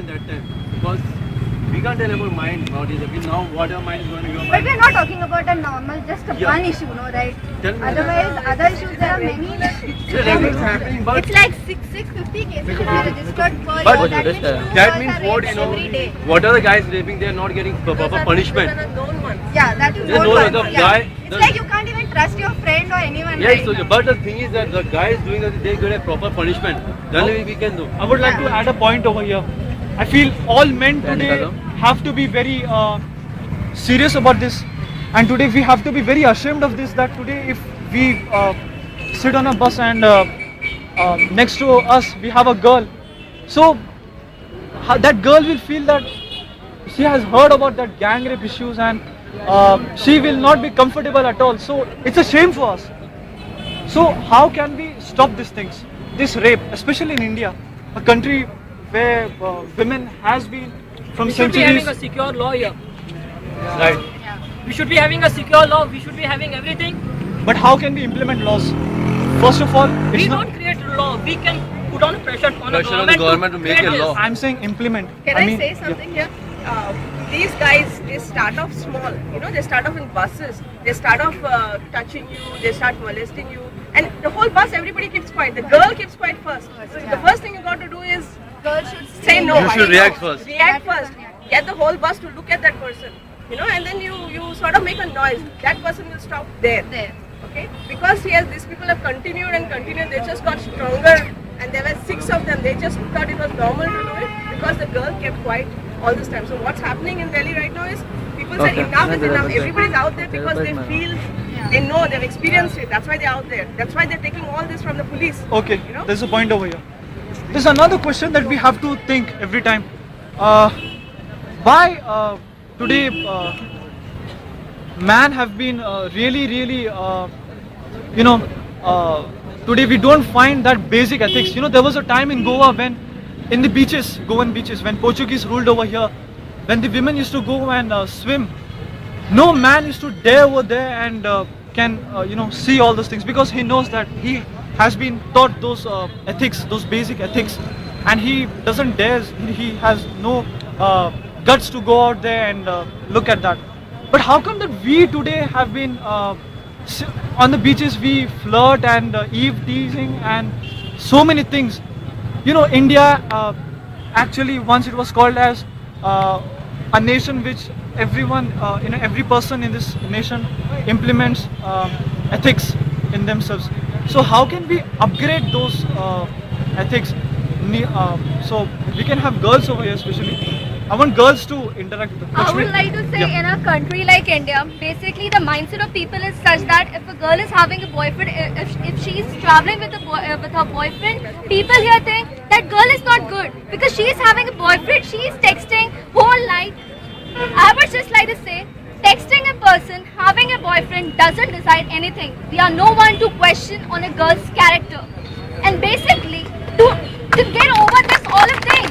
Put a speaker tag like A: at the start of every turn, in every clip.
A: that time because we can't tell about mind what is we know what your mind is going to be.
B: But we're not talking about a normal, just a one issue, no, right? Otherwise, other issues there are many.
A: It's happening, but
B: it's like 650 cases are registered per year.
A: but
B: That
A: means
B: are
A: what
B: raped every day.
A: what are the guys raping? They are not getting proper punishment.
B: Yeah, that is
A: There's
B: not
A: no
B: one.
A: other
B: Yeah.
A: guy.
B: It's like you can't even trust your friend or anyone.
A: Yes,
B: right
A: so,
B: now.
A: but the thing is that the guys doing that they get a proper punishment. Then only we can do.
C: I would like to add a point over here. I feel all men today have to be very serious about this, and today we have to be very ashamed of this. That today, if we sit on a bus and next to us we have a girl, so that girl will feel that she has heard about that gang rape issues and she will not be comfortable at all. So it's a shame for us. So how can we stop these things, this rape, especially in India, a country where women has been from
D: We should be
C: centuries.
D: having a secure law here.
C: Right.
D: We should be having a secure law. We should be having everything.
C: But how can we implement laws? First of all,
D: We
C: it's not.
D: don't create a law. We can put on pressure on
A: Pressure
D: the
A: on the government to make
D: create
A: a
D: this.
A: law.
C: I'm saying implement.
E: Can I
C: mean,
E: say something here? These guys, they start off small. You know, they start off in buses. They start off touching you. They start molesting you. And the whole bus, everybody keeps quiet. The girl keeps quiet first. So the first thing you got to do is
B: Girls should
E: say no.
A: You should react first.
E: React first. Get the whole bus to look at that person. You know, and then you sort of make a noise. That person will stop there. Okay? Because these people have continued and continued. They just got stronger. And there were 6 of them. They just thought it was normal to do it because the girl kept quiet all this time. So what's happening in Delhi right now is people said enough is enough. Everybody's out there because they feel, they know, they've experienced it. That's why they're out there. That's why they're taking all this from the police.
C: Okay,
E: You know?
C: there's a point over here. There's another question that we have to think every time. Why today man have been really today we don't find that basic ethics. You know, there was a time in Goa when in the beaches, Goan beaches, when Portuguese ruled over here, when the women used to go and swim, no man used to dare over there and can see all those things because he knows that he has been taught those ethics, those basic ethics, and he doesn't dare. He has no guts to go out there and look at that. But how come that we today have been on the beaches we flirt and eve teasing and so many things? You know, India actually once it was called as a nation which everyone, every person in this nation implements ethics in themselves. So how can we upgrade those ethics? So we can have girls over here especially. I want girls to interact with them.
F: I would like to say in a country like India, basically the mindset of people is such that if a girl is having a boyfriend, if she is traveling with with her boyfriend, people here think that girl is not good because she is having a boyfriend, she is texting whole night. I would just like to say, texting a person, having a boyfriend doesn't decide anything. We are no one to question on a girl's character. And basically, to get over this all of things,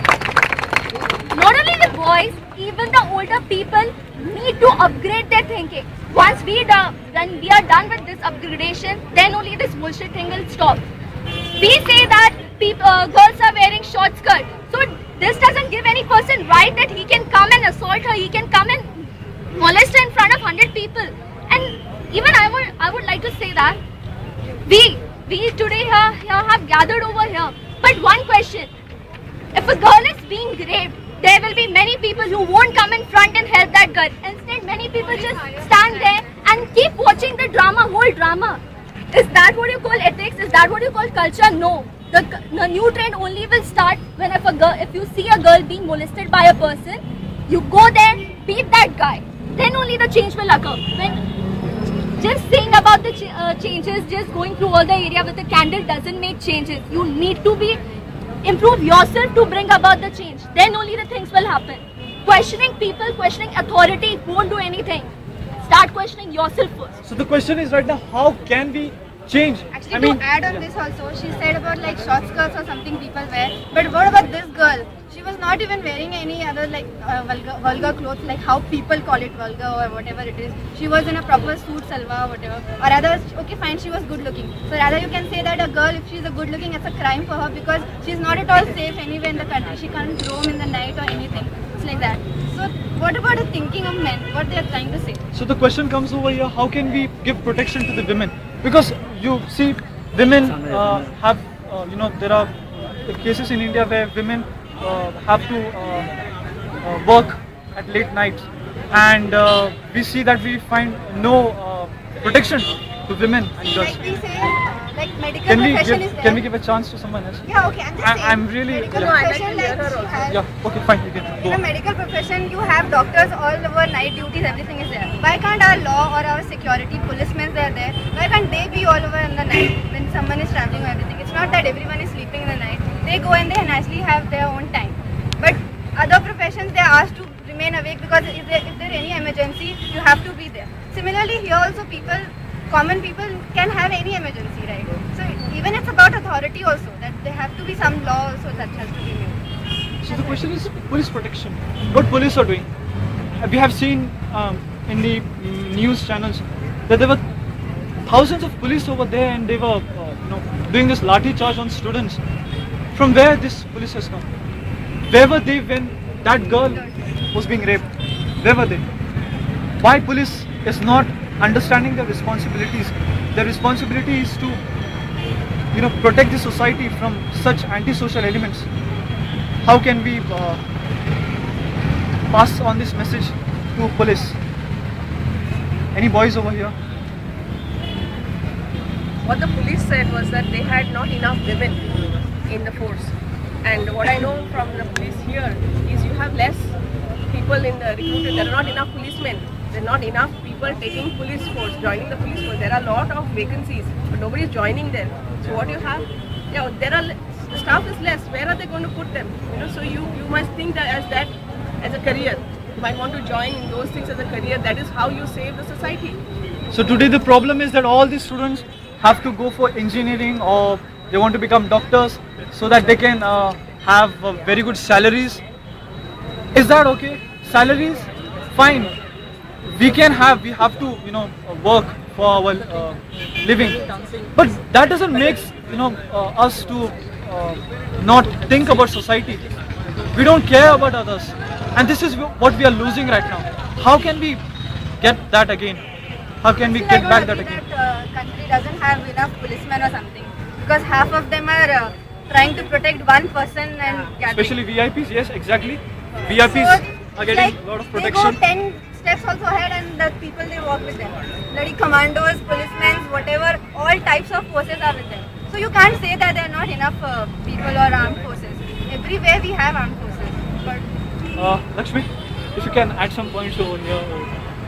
F: not only the boys, even the older people need to upgrade their thinking. Once when we are done with this upgradation, then only this bullshit thing will stop. We say that girls are wearing short skirt. So this doesn't give any person right that he can come and assault her, he can come and molest her in front of 100 people. And even I would like to say that we today here have gathered over here. But one question, if a girl is being raped, there will be many people who won't come in front and help that girl. Instead, many people just stand there and keep watching the whole drama. Is that what you call ethics? Is that what you call culture? No. The new trend only will start when if you see a girl being molested by a person, you go there, beat that guy. Then only the change will occur. When just saying about the changes, just going through all the area with a candle doesn't make changes. You need to improve yourself to bring about the change. Then only the things will happen. Questioning people, questioning authority won't do anything. Start questioning yourself first.
C: So the question is right now, how can we change?
B: Actually, to add on this also, she said about like short skirts or something people wear. But what about this girl? She was not even wearing any other like vulgar clothes, like how people call it vulgar or whatever it is. She was in a proper suit, salwar, whatever. Or rather, okay, fine, she was good looking. So rather you can say that a girl, if she's a good looking, it's a crime for her because she's not at all safe anywhere in the country. She can't roam in the night or like that. So what about the thinking of men? What they are trying to say?
C: So the question comes over here: how can we give protection to the women? Because you see, women have, there are cases in India where women have to work at late nights, and we see that we find no protection to women and girls.
B: Like we say, like medical profession is there.
C: Can we give a chance to someone else?
B: Yeah, okay. I'm just saying.
C: I'm really
B: medical
C: yeah.
B: profession, like you have.
C: Yeah. Okay, fine. You can go.
B: In a
C: on.
B: medical profession, you have doctors all over, night duties, everything is there. Why can't our law or our security policemen are there? Why can't they be all over in the night when someone is traveling or everything? It's not that everyone is sleeping in the night. They go and they nicely have their own time. But other professions, they are asked to remain awake because if there any emergency, you have to be there. Similarly, here also common people can have any emergency, right? So even it's about authority also, that there have to be some law also that has to be made.
C: So the question is police protection. What police are doing? We have seen in the news channels that there were thousands of police over there, and they were doing this lathi charge on students. From where this police has come? Where were they when that girl was being raped? Where were they? Why police is not understanding their responsibilities? Their responsibility is to protect the society from such antisocial elements. How can we pass on this message to police? Any boys over here?
E: What the police said was that they had not enough women in the force. And what I know from the police here is you have less people in the recruitment. There are not enough policemen. There are not enough people taking police force, joining the police force. There are a lot of vacancies, but nobody is joining them. So what you have, the staff is less. Where are they going to put them? So you must think that as a career. You might want to join in those things as a career. That is how you save the society.
C: So today the problem is that all these students have to go for engineering, or they want to become doctors so that they can have very good salaries. Is that okay? Salaries, fine. We have to work for our living, but that doesn't make us to not think about society. We don't care about others, and this is what we are losing right now. How can we get that again? How can we
B: Still,
C: get
B: I
C: back
B: don't
C: that
B: agree
C: again?
B: that country doesn't have enough policemen or something, because half of them are trying to protect one person and gathering.
C: Especially VIPs, yes, exactly. VIPs are getting a lot of protection.
B: They go 10 steps also ahead, and the people they walk with them. Bloody commandos, policemen, whatever, all types of forces are with them. So you can't say that there are not enough people or armed forces. Everywhere we have armed forces. But
C: Lakshmi, if you can add some points over here.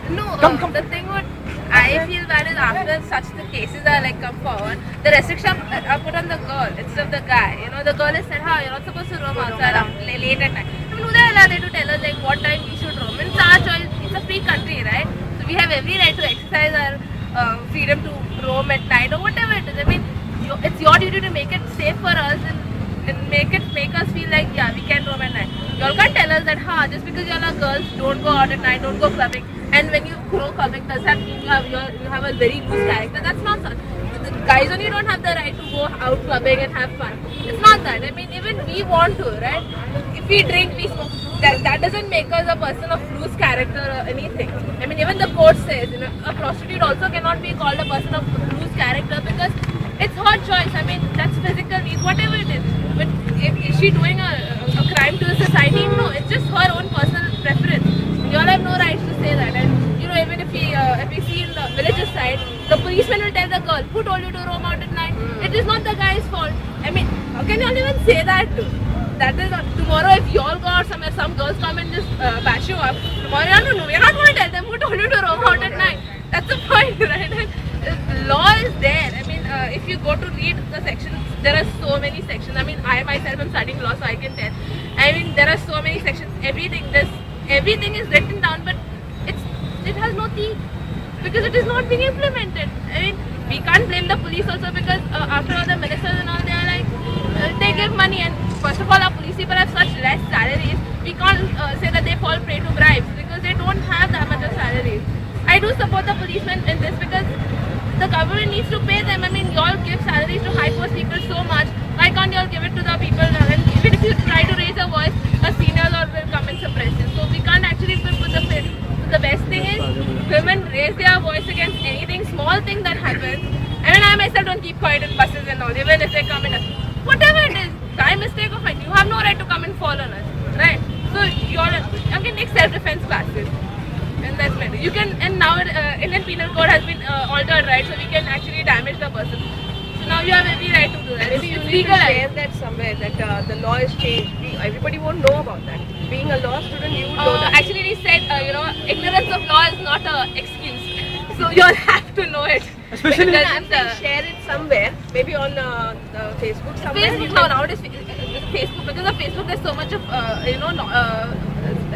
G: No,
C: Come.
G: the thing what I feel bad is after such the cases are come forward, the restrictions are put on the girl instead of the guy. The girl is said, you're not supposed to roam outside late at night. I mean, who the hell are they to tell us what time we should roam? It's our choice. It's a free country, right? So we have every right to exercise our freedom to roam at night or whatever it is. I mean, it's your duty to make it safe for us and make us feel like we can roam at night. Y'all can't tell us that just because y'all are girls, don't go out at night, don't go clubbing. And when you go clubbing, does that mean you have a very loose character? That's not such. The guys only don't have the right to go out clubbing and have fun. It's not that. I mean, even we want to, right? If we drink, we smoke. That doesn't make us a person of loose character or anything. I mean, even the court says a prostitute also cannot be called a person of loose character because it's her choice. I mean, that's physical needs, whatever it is. But is she doing a crime to the society? No, it's just her own personal preference. You all have no right to say that. And even if we see in the villages side, the policeman will tell the girl, who told you to roam out at night? It is not the guy's fault. I mean, how can you all even say that? That is tomorrow if you all go out somewhere, some girls come and just bash you up. Tomorrow, we're not going to tell them who told you to roam out at night. That's the point, right? Law is there. I mean, if you go to read the sections, there are so many sections. I mean, I myself am studying law, so I can tell. I mean, there are so many sections. Everything is written down, but it has no teeth because it is not being implemented. I mean, we can't blame the police also because after all the ministers and all, they are like, they give money, and first of all, our police people have such less salaries. We can't say that they fall prey to bribes because they don't have that much of salaries. I do support the policemen in this because the government needs to pay them. I mean, y'all give salaries to high post people so much. Why can't y'all give it to the people? And even if you try to raise a voice, a senior law will come and suppress it. So something that happens, I mean, I myself don't keep quiet in buses and all, even if they come in, whatever it is, by mistake or fine, you have no right to come and fall on us, right? So you can take self-defense classes, and that's better. You can, and now Indian Penal Code has been altered, right? So we can actually damage the person. So now you have every right to do that.
E: Maybe you need to share that somewhere, that the law is changed. Everybody won't know about that. Being a law student, you would know that.
G: Actually, we said, ignorance of law is not an excuse. So you all have to know it.
C: Especially
E: Then I'm saying share it somewhere, maybe on the Facebook somewhere.
G: Facebook now, nowadays Facebook, because of Facebook there's so much of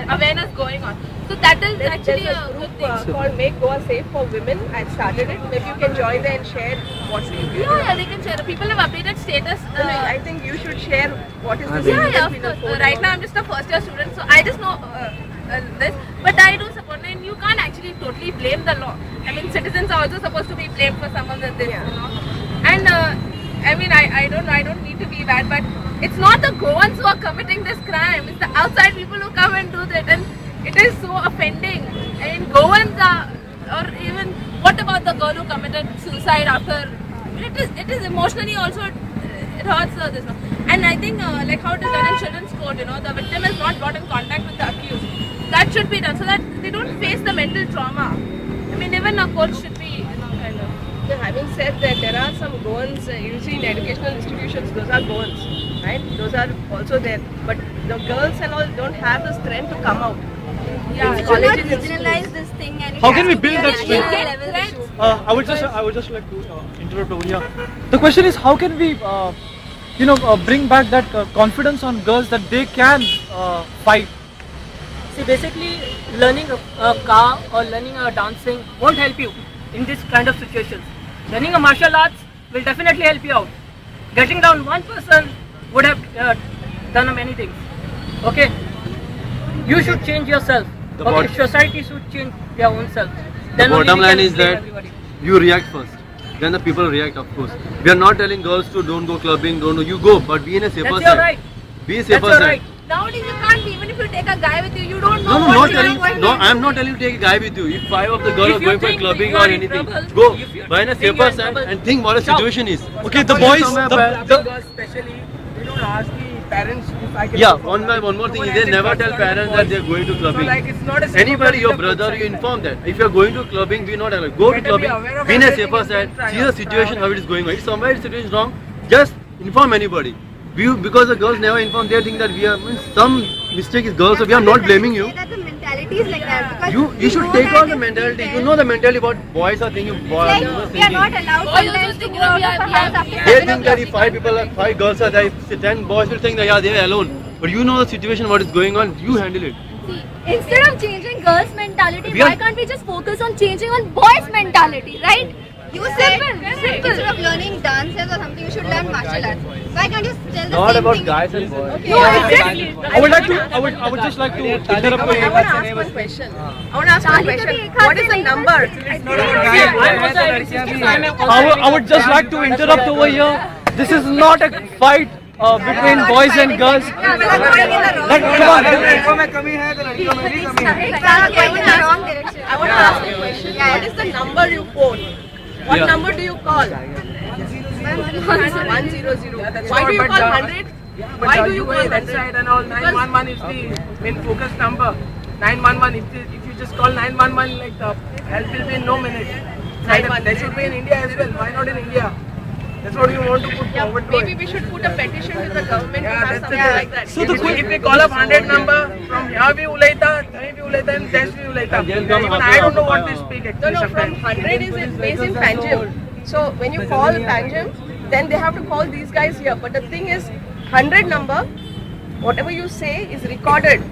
G: awareness going on. So that is actually
E: There's
G: a
E: a
G: good
E: group
G: thing.
E: called Make Goa Safe for Women. I started it. Maybe you can join there and share what's the
G: Yeah, they can share. People have updated status.
E: I think you should share what is the
G: Yeah, of
E: Indian
G: course.
E: Penal Code
G: Right
E: about.
G: now I'm just a first year student, so I just know this. But I do support, and you can't actually totally blame the law. I mean, citizens are also supposed to be blamed for some of the things, And I mean, I don't need to be bad, but it's not the Goans who are committing this crime. It's the outside people who come and do that, and it is so offending. I mean, Goans are, or even what about the girl who committed suicide after? It is emotionally also. It hurts this one. And I think like how it is done in children's court, the victim is not brought in contact with the accused. That should be done so that they don't face the mental trauma. I mean, even a court should be, kind of.
E: Yeah, having said that, there are some Goans, you see in educational institutions, those are Goans, right? Those are also there. But the girls and all don't have the strength to come out.
G: Yeah,
B: We should not
E: colleges and
B: regionalize this thing and
C: How can we build that strength?
B: strength?
C: I would just like to interrupt over here. The question is, how can we, bring back that confidence on girls that they can fight?
D: See, basically, learning a car or learning a dancing won't help you in this kind of situations. Learning a martial arts will definitely help you out. Getting down one person would have done many things. Okay, you should change yourself. Okay, society should change their own self.
A: The
D: Then only
A: bottom
D: we
A: line
D: can
A: is
D: blame
A: that
D: everybody.
A: you react first. Then the people react, of course. We are not telling girls to don't go clubbing, don't go. You go, but be in a safer
D: That's
A: side.
D: your right.
A: Be a
D: That's
A: safer
D: your
A: side.
D: right.
G: Nowadays you can't be, even if you take a guy with you, you don't know
A: No,
G: what
A: not
G: he
A: telling.
G: wants.
A: No, I'm not telling you to take a guy with you. If 5 of the girls
D: If
A: are
D: you
A: going for
D: think
A: clubbing
D: you
A: or
D: are in
A: anything,
D: trouble,
A: go.
D: if you
A: But in a
D: think you are
A: safer
D: in
A: side
D: trouble,
A: and think what the
D: shout.
A: situation is.
C: Okay, the boys,
H: especially, they don't ask the parents if I can.
A: Yeah,
H: go for
A: one
H: clubbing.
A: more thing
H: No
A: is
H: one
A: they
H: has
A: never
H: it
A: tell
H: for
A: parents
H: boys.
A: that they're going to
H: So
A: clubbing.
H: like it's not a
A: Anybody, your
H: safer
A: brother,
H: place
A: you
H: to
A: inform that. If you're going to clubbing, be not allowed. Go to
H: Better be
A: clubbing,
H: aware of
A: be in a
H: everything
A: safer
H: and then
A: side,
H: try
A: see the
H: out.
A: situation, how it is going on. If somewhere the situation is wrong, just inform anybody. Because the girls never inform, they think that we are, some mistake is girls, so we are not blaming you.
B: Say that the mentality is like that because
A: You should
B: know
A: take
B: that
A: on the
B: if we
A: mentality.
B: tell-
A: You know the mentality what boys are thinking. Boys
B: Like,
A: are
B: we are not
A: thinking.
B: allowed
G: Boys also
B: sometimes to
G: think
B: go
G: that
B: out
G: we
B: of
G: are-
B: our
G: we
B: house
G: are-
B: after
G: we are-
A: They
B: 7
A: think that
B: o'clock.
A: if 5 girls are there, if 10 boys will think that yeah, they are alone. But you know the situation, what is going on, you handle it.
F: Instead of changing girls' mentality,
A: We are-
F: why can't we just focus on changing on boys' mentality, right?
B: You said instead of learning dances or something, you should learn martial arts. Why can't you tell the
A: Not
B: same
A: about
B: thing?
A: guys and boys.
B: Okay.
F: No, exactly.
C: I would just like to interrupt
E: I
C: over
E: want
C: here.
E: to ask one question. I want to ask one question. What is the number?
C: I would just like to interrupt over here. This is not a fight between boys and girls.
H: लड़कियों में कमी है तो लड़कियों में भी कमी है.
B: Exactly, going in the wrong direction.
E: I want to ask a question. What is the number you phone? What number do you call? 100. Why do you call 100? Why do you call 100?
H: Side and all 911 is the main focus number. 911. If you just call 911, like the help will be in no minute. 911. They should be in India as well. Why not in India? That's what you want to put forward. to
E: Maybe
H: it.
E: we should put a petition to the government to
H: Yeah,
E: have
H: that's
E: something
H: the
E: like that.
C: So the
H: if we call up 100 number from here भी उलैता, कहीं भी उलैता, and there भी उलैता. Even I don't know what they speak
E: No,
H: actually
E: no, from
H: sometimes.
E: 100 is based in Panjim. So when you call Panjim, then they have to call these guys here. But the thing is, 100 number, whatever you say is recorded.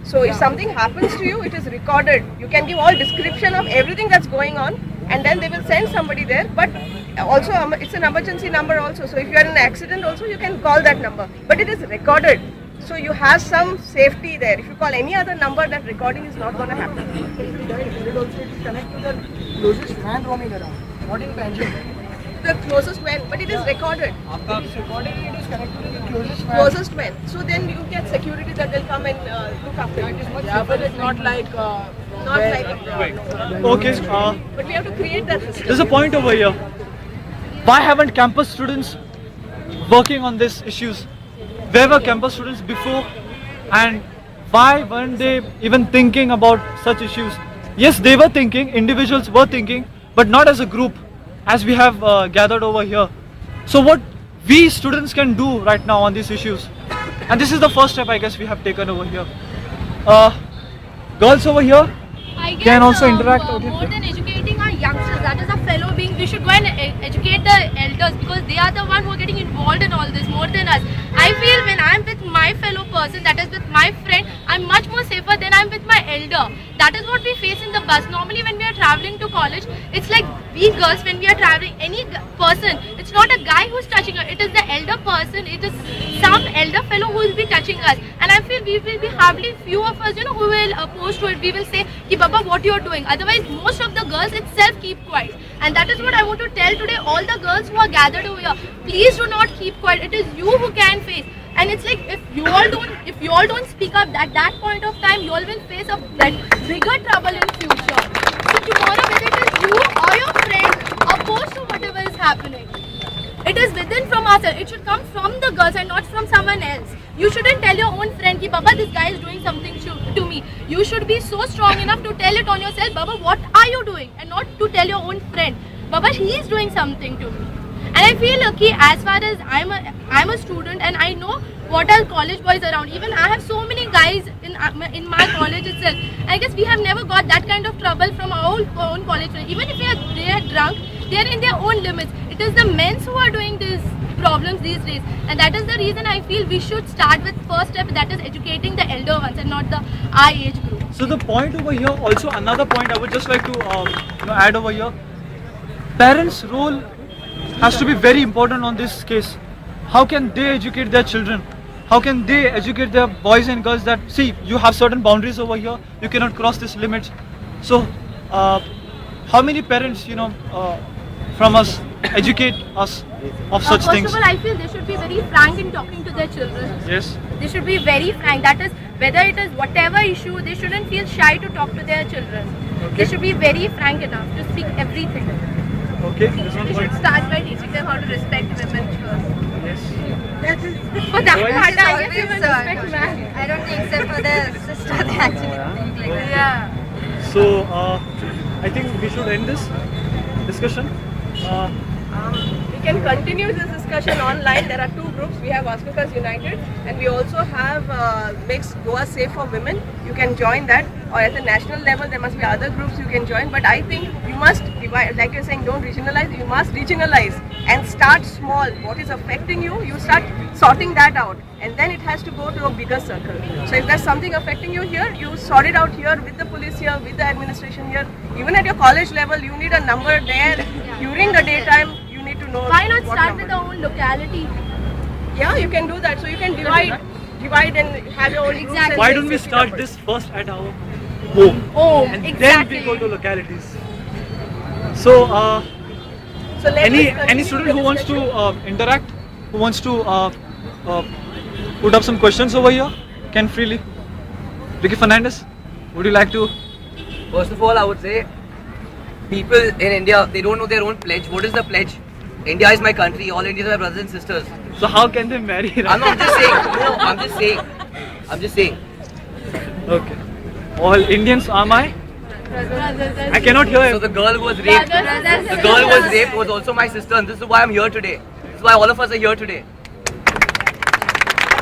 E: So if something happens to you, it is recorded. You can give all description of everything that's going on, and then they will send somebody there. But also, it's an emergency number also. So if you are in an accident also, you can call that number. But it is recorded. So you have some safety there. If you call any other number, that recording is not going to happen.
H: Connect to the closest man roaming around, not in Panjim.
E: to the closest man, but it is recorded.
H: It is recorded and it is connected to the closest man.
E: Closest man. So then you get security that will come and look after you.
H: Yeah, but it's not like
E: Not like a
C: Okay.
E: But we have to create that system.
C: There's a point over here. Why haven't campus students working on these issues? Where were campus students before, and why weren't they even thinking about such issues? Yes, they were thinking, individuals were thinking, but not as a group, as we have gathered over here. So what we students can do right now on these issues, and this is the first step I guess we have taken over here. Girls over here
F: I guess,
C: can also interact with
F: more than educating our youngsters, that is a fellow being, we should go and educate the elders, because they are the one who are getting involved in all this more than us. I feel when I'm with my fellow person, that is with my friend, I'm much more safer than I'm with my elder. That is what we face in the bus. Normally when we are traveling to college, it's like we girls, when we are traveling, any person, it's not a guy who's touching us, it is the elder person, it is some elder fellow who will be touching us. And I feel we will be hardly few of us, who will oppose to it. We will say, Ki Baba, what you are doing? Otherwise, most of the girls itself keep quiet. And that is what I want to tell today all the girls who are gathered over here. Please do not keep quiet. It is you who can face. And it's like if you all don't speak up at that point of time, you all will face a bigger trouble in future. So tomorrow, whether it is you or your friend opposed to whatever is happening, it is within from ourselves. It should come from the girls and not from someone else. You shouldn't tell your own friend, Ki Baba, this guy is doing something to me. You should be so strong enough to tell it on yourself, Baba, what are you doing? And not to tell your own friend, Baba, he is doing something to me. And I feel lucky as far as I'm a student and I know what are college boys around. Even I have so many guys in my college itself. I guess we have never got that kind of trouble from our own college friends. Even if they are drunk, they are in their own limits. It is the men who are doing these problems these days, and that is the reason I feel we should start with first step, that is educating the elder ones and not the our age group.
C: So the point over here, also another point I would just like to add over here, parents' role has to be very important on this case. How can they educate their children? How can they educate their boys and girls that, see, you have certain boundaries over here, you cannot cross this limits. So how many parents, from us educate us of such things?
F: First of all, I feel they should be very frank in talking to their children.
C: Yes.
F: They should be very frank. That is, whether it is whatever issue, they shouldn't feel shy to talk to their children.
C: Okay.
F: They should be very frank enough to speak everything.
C: Okay, this one
G: We
C: point.
G: should start by teaching them how to respect women first.
C: Yes.
F: For that
C: Why?
F: part, I
B: Always,
F: guess you will
B: sir.
F: respect man.
B: I don't think except for the sister they actually think like that.
F: Yeah.
C: So I think we should end this discussion.
E: We can continue this discussion online. There are two groups. We have Vastukas United and we also have Makes Goa Safe for Women. You can join that, or at the national level there must be other groups you can join, but I think you must divide, like you're saying, don't regionalize, you must regionalize and start small. What is affecting you, you start sorting that out, and then it has to go to a bigger circle. So if there's something affecting you here, you sort it out here with the police here, with the administration here. Even at your college level, you need a number there. During the daytime, you need to know.
F: Why not
E: what
F: start
E: number.
F: with our own locality?
E: Yeah, you can do that. So you can divide and have your own groups.
F: Exactly.
E: and
C: Why
E: then
C: don't we
E: safety
C: start
E: numbers.
C: this first at our home?
F: Oh,
C: And
F: exactly.
C: then we go to localities. So
E: So let
C: any
E: us continue
C: student
E: the
C: who wants to
E: discussion.
C: interact, who wants to put up some questions over here, can freely. Ricky Fernandez, would you like to?
I: First of all, I would say people in India, they don't know their own pledge. What is the pledge? India is my country. All Indians are my brothers and sisters.
C: So how can they marry?
I: I'm just saying. No, I'm just saying.
C: Okay. All Indians are my. I cannot hear
I: So
C: it.
I: the girl who was raped, was also my sister, and this is why I'm here today. This is why all of us are here today.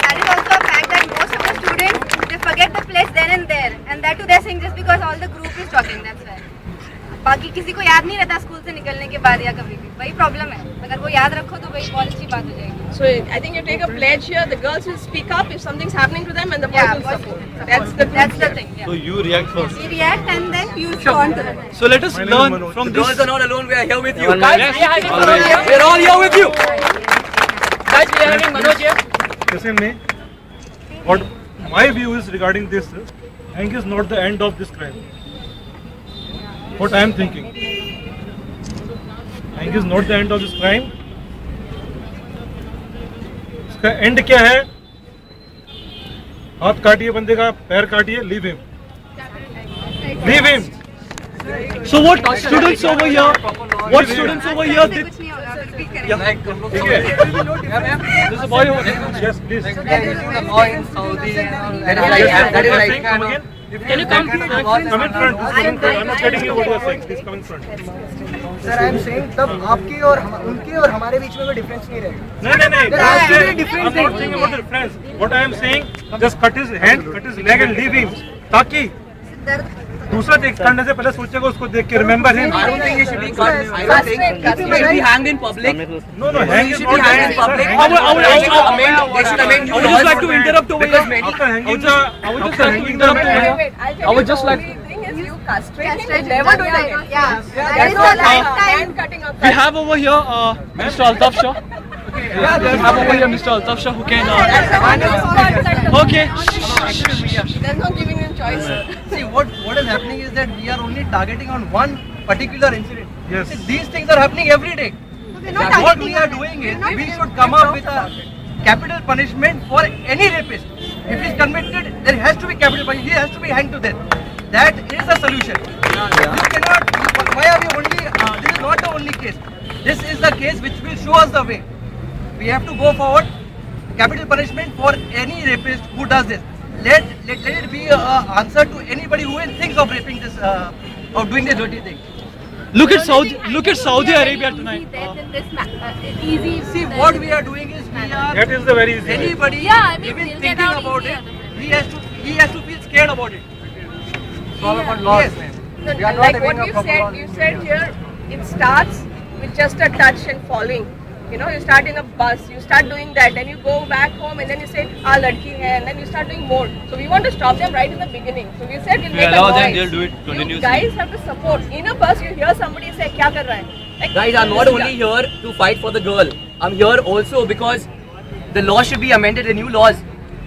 B: That is also a fact that most of the students, they forget the place then and there, and that too they're saying just because all the group is talking, that's why. बाकी किसी को याद नहीं रहता school से निकलने के बाद या कभी भी, वही प्रॉब्लम है. अगर वो याद रखो तो वही बहुत अच्छी बात हो जाएगी.
E: So I think you take a pledge here. The girls will speak up if something's happening to them, and the boys
B: Yeah,
E: will
B: boys
E: support.
B: will support.
E: That's the
B: That's the
E: here.
B: thing.
A: So
B: Yeah.
A: you react first.
B: We react and then you respond to it.
C: So let us learn from
I: The girls
C: this.
I: are not alone. We are here with you.
D: Guys, we are having Manoj here.
I: We're all here with you.
D: Guys, we are having Manoj here.
J: Listen me. What my view is regarding this is, Hank is not the end of this crime. What I am thinking. Hang is not the end of this crime. इसका end क्या है? हाथ काटिए बंदे का, पैर काटिए, leave him. Leave him.
C: So what students over here? What students over here did? Yeah.
I: ठीक है.
C: There's a boy over there.
J: Yes, please.
I: That is right.
J: Come again.
D: Can you come?
J: Come in front. I'm not getting you what you are saying. Please come in front.
H: Sir, I am saying तब आपकी और उनके और हमारे बीच में कोई difference नहीं रहेगा.
J: No.
H: There has to be a difference.
J: I'm not saying about the difference. What I am saying, just cut his hand, cut his leg and leave him. ताकि दूसरा देख करने से पहले सोचेगा उसको देख के remember him.
I: I don't think he should be cut. I don't think he should be hanged in public.
J: No, hang
I: He
J: is
I: should
J: not
I: be hanged in public.
C: I would
I: They should amend
C: I would just like to interrupt over
I: because
C: here.
J: after hanging
C: I would just like to interrupt over here. I would just like.
E: thing is you castrate him, never do that again.
B: Yeah.
E: That is all hand cutting of
C: We have over here Mr. Altaf Shah. We have over here Mr. Altaf Shah who can. Okay.
E: There's no giving him choice.
H: See, what is happening is that we are only targeting on one particular incident.
J: Yes.
H: See, these things are happening every day. What we are doing is we should come up with a capital punishment for any rapist. If he is convicted, there has to be capital punishment. He has to be hanged to death. That is the solution. You cannot. Why are we only? This is not the only case. This is the case which will show us the way. We have to go forward. Capital punishment for any rapist who does this. Let it be an answer to anybody who thinks of raping this, of doing this dirty thing.
C: Look at Saudi Arabia tonight.
F: Easy.
H: See, what we are doing is we are.
J: That is the very easy.
H: Anybody even
F: we'll get
H: thinking
F: out
H: about
F: easy
H: it,
F: out of it.
H: he has to feel scared about it.
I: It's all about laws,
H: Yes.
I: man.
E: So,
I: We are not
E: like
I: having
E: what
I: a proper law.
E: you said here, it starts with just a touch and falling. You know, you start in a bus, you start doing that, then you go back home and then you say, ladki hai, and then you start doing more. So we want to stop them right in the beginning. So we said we'll make a
A: allow them,
E: noise.
A: they'll do it
E: You
A: continuously.
E: guys have to support. In a bus, you hear somebody say, kya kar raha hai? Like,
I: Guys, I'm not only here to fight for the girl. I'm here also because the law should be amended, the new laws.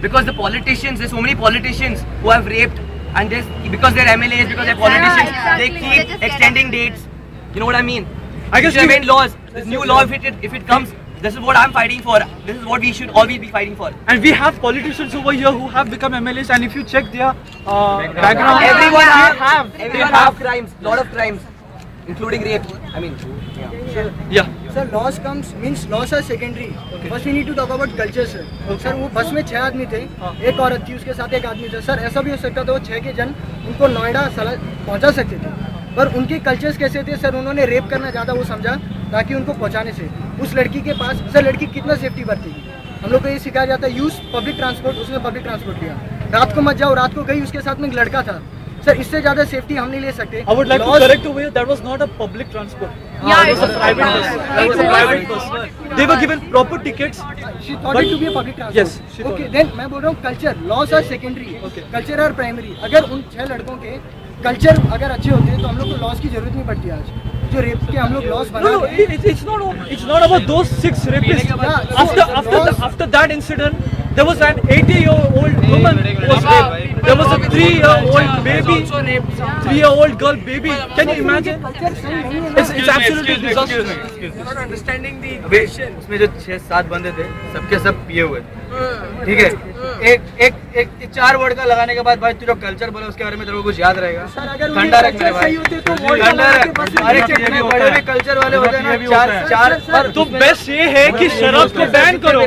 I: Because the politicians, there's so many politicians who have raped, and because they're MLAs, because they're politicians,
B: exactly.
I: they
B: They
I: keep
B: just get
I: extending dates. You know what I mean?
C: I guess
I: we should amend laws. This new law, if it comes, this is what I'm fighting for. This is what we should always be fighting for.
C: And we have politicians over here who have become MLAs, and if you check their background,
I: Everyone
C: they
I: have crimes, lot of crimes, including rape. I mean,
C: Yeah.
H: Sir, laws means laws are secondary. First we need to talk about culture, sir. Sir, वो बस में 6 आदमी थे, एक औरत थी, उसके साथ एक आदमी था. सर, ऐसा भी हो सकता था वो 6 के जन उनको नोएडा पहुंचा सकते थे. पर उनके कल्चर्स कैसे थे सर, उन्होंने रेप करना ज़्यादा वो समझा ताकि उनको पहुंचाने से. उस लड़की के पास सर लड़की कितना सेफ्टी बरतेगी. हम लोग को ये सिखाया जाता है यूज पब्लिक ट्रांसपोर्ट. उसने पब्लिक ट्रांसपोर्ट लिया, रात को मत जाओ. रात को गई, उसके साथ में एक लड़का था. सर, इससे ज़्यादा सेफ्टी हम नहीं ले सकते.
C: I would like to correct over here. That was not a public transport.
F: Yeah,
C: it was a private bus. It was a private bus. They were given proper tickets.
H: She thought it to be a public transport.
C: Yes, she thought
H: Okay,
C: it.
H: then मैं बोल रहा हूँ culture, loss are secondary,
C: Okay.
H: Culture are primary. अगर उन 6 लड़कों के culture अगर अच्छे होते तो हम लोग को लॉस की जरूरत नहीं पड़ती. आज जो रेप के हम लोग लॉस बना
C: No, it's not about those 6 rapists.
H: Yeah,
C: After that incident, there was an 80-year-old woman who was raped. There was a 3-year-old baby, 3-year-old girl baby. Can you imagine? It's absolutely disastrous.
H: You're not understanding the
A: अबे उसमें जो 6-7 बंदे थे सबके सब पिए हुए थे. ठीक है, एक 4 वर्ड का लगाने के बाद भाई तू जो कल्चर बोला उसके बारे में तेरे को कुछ याद रहेगा. ठंडा रख मेरे भाई, ठंडा रख. अरे जितने बड़े भी कल्चर वाले होते हैं ना, चार
C: तो बेस्ट ये है कि शराब को बैन करो.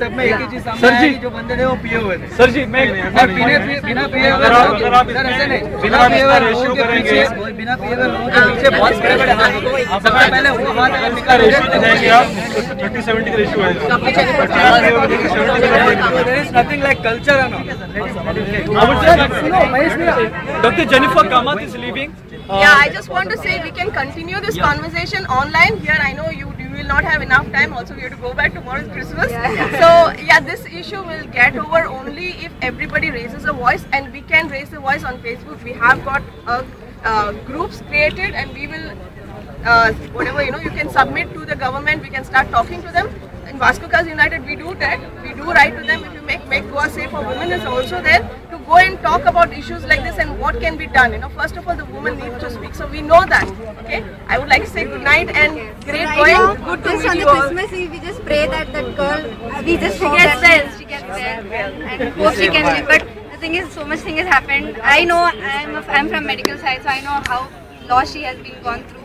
A: सब में एक ही चीज सामने आई कि जो बंदे थे वो पिए हुए थे.
C: सर जी, मैं
A: बिना पिए हुए
J: अगर आप
A: बिना पिए हुए रेशियो करेंगे, बिना पिए हुए लोगों के पीछे बहुत बड़े बड़े हाथ होते हैं. सबसे पहले वो हाथ अगर निकाल
J: रेशियो जाएंगे आप 30-70 का रेशियो है.
A: there is nothing like culture and all.
C: I would just like Dr. Jennifer Kamath is leaving.
E: Yeah, I just want to say we can continue this conversation online. Here, I know you will not have enough time. Also, we have to go back tomorrow is Christmas. So, yeah, this issue will get over only if everybody raises a voice, and we can raise the voice on Facebook. We have got groups created, and we will, whatever, you can submit to the government. We can start talking to them. In Vasco Cars United, we do that. We do write to them. If you make Goa safe for women is also there to go and talk about issues like this and what can be done. You know, first of all, the woman needs to speak, so we know that. Okay, I would like to say good night and great going. Good to meet
B: on
E: you
B: the
E: all.
B: Christmas Eve, we just pray that girl, we just
F: She
B: hope
F: gets
B: that
F: well. She gets well, and hope she can live. But the thing is, so much thing has happened. I know I'm from medical side, so I know how loss she has been gone through.